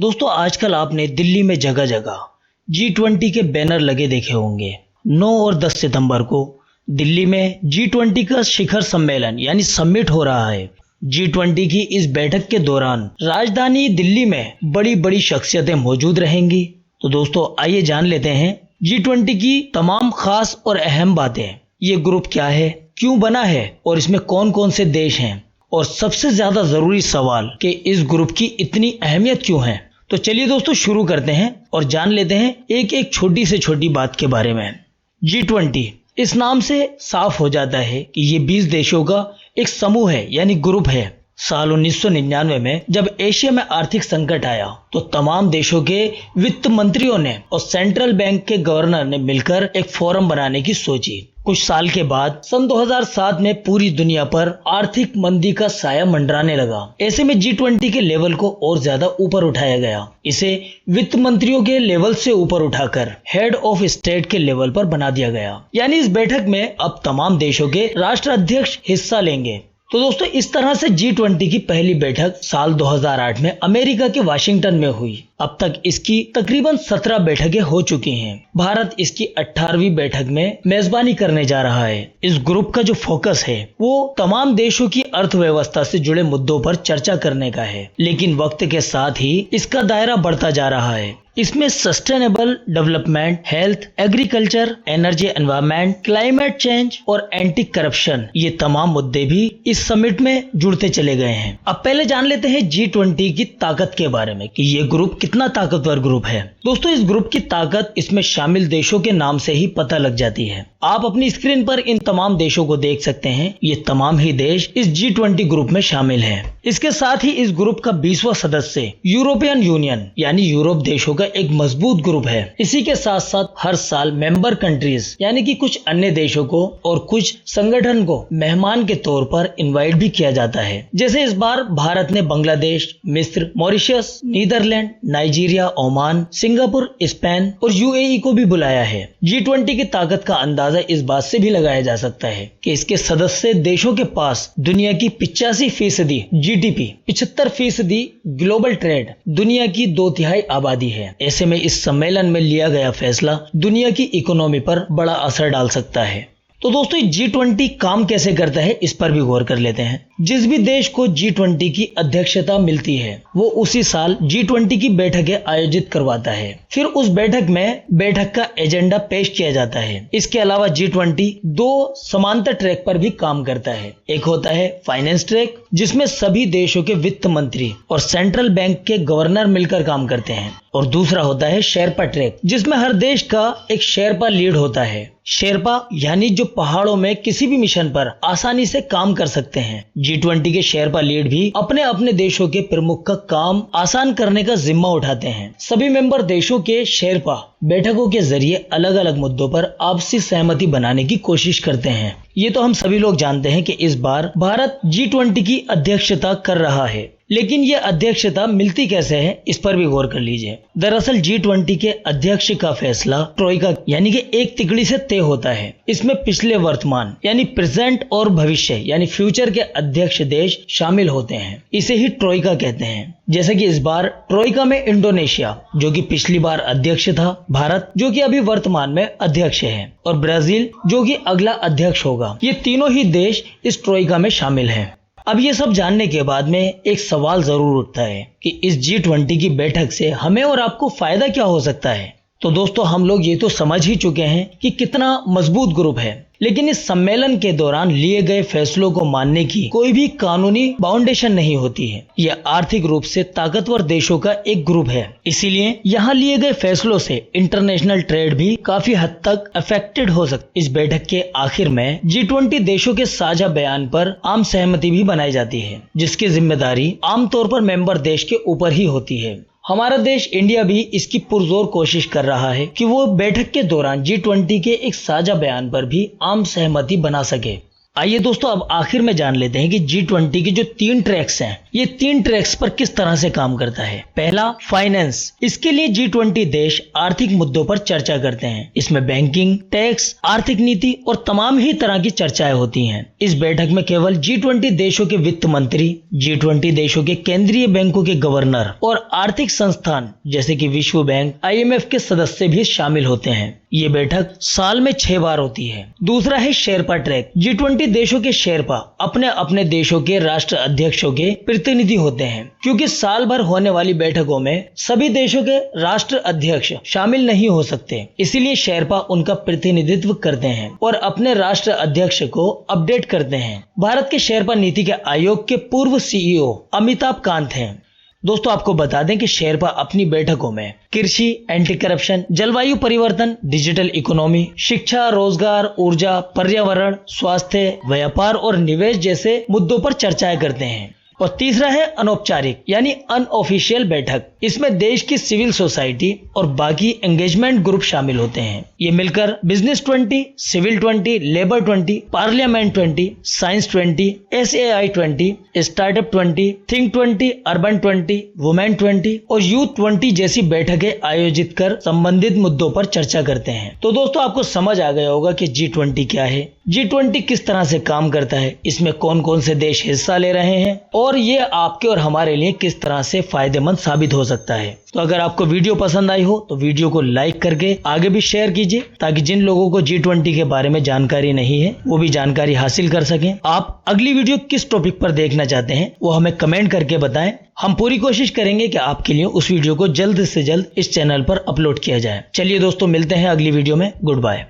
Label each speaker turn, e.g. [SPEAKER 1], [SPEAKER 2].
[SPEAKER 1] दोस्तों आजकल आपने दिल्ली में जगह जगह G20 के बैनर लगे देखे होंगे। 9 और 10 सितंबर को दिल्ली में G20 का शिखर सम्मेलन यानी समिट हो रहा है। G20 की इस बैठक के दौरान राजधानी दिल्ली में बड़ी बड़ी शख्सियतें मौजूद रहेंगी। तो दोस्तों आइए जान लेते हैं G20 की तमाम खास और अहम बातें। ये ग्रुप क्या है, क्यों बना है और इसमें कौन कौन से देश हैं, और सबसे ज्यादा जरूरी सवाल कि इस ग्रुप की इतनी अहमियत क्यों है। तो चलिए दोस्तों शुरू करते हैं और जान लेते हैं एक एक छोटी से छोटी बात के बारे में। G20 इस नाम से साफ हो जाता है कि ये 20 देशों का एक समूह है यानी ग्रुप है। साल 1999 में जब एशिया में आर्थिक संकट आया तो तमाम देशों के वित्त मंत्रियों ने और सेंट्रल बैंक के गवर्नर ने मिलकर एक फोरम बनाने की सोची। कुछ साल के बाद सन 2007 में पूरी दुनिया पर आर्थिक मंदी का साया मंडराने लगा। ऐसे में G20 के लेवल को और ज्यादा ऊपर उठाया गया। इसे वित्त मंत्रियों के लेवल से ऊपर उठाकर हेड ऑफ स्टेट के लेवल पर बना दिया गया। यानी इस बैठक में अब तमाम देशों के राष्ट्राध्यक्ष हिस्सा लेंगे। तो दोस्तों इस तरह से G20 की पहली बैठक साल 2008 में अमेरिका के वाशिंगटन में हुई। अब तक इसकी तकरीबन 17 बैठकें हो चुकी हैं। भारत इसकी 18वीं बैठक में मेजबानी करने जा रहा है। इस ग्रुप का जो फोकस है वो तमाम देशों की अर्थव्यवस्था से जुड़े मुद्दों पर चर्चा करने का है, लेकिन वक्त के साथ ही इसका दायरा बढ़ता जा रहा है। इसमें sustainable development, health, agriculture, energy, environment, climate change और एंटी करप्शन ये तमाम मुद्दे भी इस समिट में जुड़ते चले गए हैं। अब पहले जान लेते हैं G20 की ताकत के बारे में कि ये ग्रुप कितना ताकतवर ग्रुप है। दोस्तों इस ग्रुप की ताकत इसमें शामिल देशों के नाम से ही पता लग जाती है। आप अपनी स्क्रीन पर इन तमाम देशों को देख सकते हैं। ये तमाम ही देश इस G20 ग्रुप में शामिल हैं। इसके साथ ही इस ग्रुप का 20वां सदस्य यूरोपियन यूनियन यानी यूरोप देशों का एक मजबूत ग्रुप है। इसी के साथ साथ हर साल मेंबर कंट्रीज यानी कि कुछ अन्य देशों को और कुछ संगठन को मेहमान के तौर पर इनवाइट भी किया जाता है। जैसे इस बार भारत ने बांग्लादेश, मिस्र, Mauritius, Netherlands, Nigeria, Oman, Singapore, Spain और UAE को भी बुलाया है। G20 की ताकत का अंदाजा इस बात से भी लगाया जा सकता है कि इसके सदस्य देशों के पास दुनिया की 85% GDP, 75% ग्लोबल ट्रेड, दुनिया की 2/3 आबादी है। ऐसे में इस सम्मेलन में लिया गया फैसला दुनिया की इकोनॉमी पर बड़ा असर डाल सकता है। तो दोस्तों G20 काम कैसे करता है इस पर भी गौर कर लेते हैं। जिस भी देश को G20 की अध्यक्षता मिलती है वो उसी साल G20 की बैठकें आयोजित करवाता है। फिर उस बैठक का एजेंडा पेश किया जाता है। इसके अलावा G20 दो समांतर ट्रैक पर भी काम करता है। एक होता है फाइनेंस ट्रैक जिसमें सभी देशों के वित्त मंत्री और सेंट्रल बैंक के गवर्नर मिलकर काम करते हैं, और दूसरा होता है शेरपा ट्रैक जिसमें हर देश का एक शेरपा लीड होता है। शेरपा यानी जो पहाड़ों में किसी भी मिशन पर आसानी से काम कर सकते हैं। G20 के शेरपा लीड भी अपने अपने देशों के प्रमुख का काम आसान करने का जिम्मा उठाते हैं। सभी मेंबर देशों के शेरपा बैठकों के जरिए अलग अलग मुद्दों पर आपसी सहमति बनाने की कोशिश करते हैं। ये तो हम सभी लोग जानते हैं कि इस बार भारत G20 की अध्यक्षता कर रहा है, लेकिन ये अध्यक्षता मिलती कैसे है इस पर भी गौर कर लीजिए। दरअसल G20 के अध्यक्ष का फैसला ट्रोइका यानी कि एक तिकड़ी से तय होता है। इसमें पिछले, वर्तमान यानी प्रेजेंट और भविष्य यानी फ्यूचर के अध्यक्ष देश शामिल होते हैं। इसे ही ट्रोइका कहते हैं। जैसे कि इस बार ट्रोइका में इंडोनेशिया जो कि पिछली बार अध्यक्ष था, भारत जो कि अभी वर्तमान में अध्यक्ष है, और ब्राजील जो कि अगला अध्यक्ष होगा। ये तीनों ही देश इस ट्रोइका में शामिल हैं। अब ये सब जानने के बाद में एक सवाल जरूर उठता है कि इस G20 की बैठक से हमें और आपको फायदा क्या हो सकता है। तो दोस्तों हम लोग ये तो समझ ही चुके हैं कि कितना मजबूत ग्रुप है, लेकिन इस सम्मेलन के दौरान लिए गए फैसलों को मानने की कोई भी कानूनी बाउंडेशन नहीं होती है। यह आर्थिक रूप से ताकतवर देशों का एक ग्रुप है, इसीलिए यहाँ लिए गए फैसलों से इंटरनेशनल ट्रेड भी काफी हद तक अफेक्टेड हो सकती है। इस बैठक के आखिर में G20 देशों के साझा बयान पर आम सहमति भी बनाई जाती है, जिसकी जिम्मेदारी आमतौर पर मेंबर देश के ऊपर ही होती है। हमारा देश इंडिया भी इसकी पुरजोर कोशिश कर रहा है कि वो बैठक के दौरान G20 के एक साझा बयान पर भी आम सहमति बना सके। आइए दोस्तों अब आखिर में जान लेते हैं कि G20 के जो 3 ट्रैक्स हैं, ये 3 ट्रैक्स पर किस तरह से काम करता है। पहला, फाइनेंस। इसके लिए G20 देश आर्थिक मुद्दों पर चर्चा करते हैं। इसमें बैंकिंग, टैक्स, आर्थिक नीति और तमाम ही तरह की चर्चाएं होती हैं। इस बैठक में केवल G20 देशों के वित्त मंत्री, G20 देशों के केंद्रीय बैंकों के गवर्नर और आर्थिक संस्थान जैसे कि विश्व बैंक, IMF के सदस्य भी शामिल होते हैं। ये बैठक साल में 6 बार होती है। दूसरा है शेरपा ट्रैक। G20 देशों के शेरपा अपने अपने देशों के राष्ट्र अध्यक्षों के प्रतिनिधि होते हैं। क्योंकि साल भर होने वाली बैठकों में सभी देशों के राष्ट्र अध्यक्ष शामिल नहीं हो सकते, इसीलिए शेरपा उनका प्रतिनिधित्व करते हैं और अपने राष्ट्र अध्यक्ष को अपडेट करते हैं। भारत के शेरपा नीति के आयोग के पूर्व CEO अमिताभ कांत हैं। दोस्तों आपको बता दें कि शेरपा अपनी बैठकों में कृषि, एंटी करप्शन, जलवायु परिवर्तन, डिजिटल इकोनॉमी, शिक्षा, रोजगार, ऊर्जा, पर्यावरण, स्वास्थ्य, व्यापार और निवेश जैसे मुद्दों पर चर्चाएं करते हैं। और तीसरा है अनौपचारिक यानी अनऑफिशियल बैठक। इसमें देश की सिविल सोसाइटी और बाकी एंगेजमेंट ग्रुप शामिल होते हैं। ये मिलकर business 20, civil 20, labour 20, parliament 20, science 20, SAI 20, startup 20, think 20, urban 20, women 20 और यूथ 20 जैसी बैठकें आयोजित कर संबंधित मुद्दों पर चर्चा करते हैं। तो दोस्तों आपको समझ आ गया होगा कि G20 क्या है, G20 किस तरह से काम करता है, इसमें कौन कौन से देश हिस्सा ले रहे हैं और ये आपके और हमारे लिए किस तरह से फायदेमंद साबित हो सकता है। तो अगर आपको वीडियो पसंद आई हो तो वीडियो को लाइक करके आगे भी शेयर कीजिए, ताकि जिन लोगों को G20 के बारे में जानकारी नहीं है वो भी जानकारी हासिल कर सकें। आप अगली वीडियो किस टॉपिक पर देखना चाहते हैं वो हमें कमेंट करके बताएं। हम पूरी कोशिश करेंगे कि आपके लिए उस वीडियो को जल्द से जल्द इस चैनल पर अपलोड किया जाए। चलिए दोस्तों मिलते हैं अगली वीडियो में। Good bye.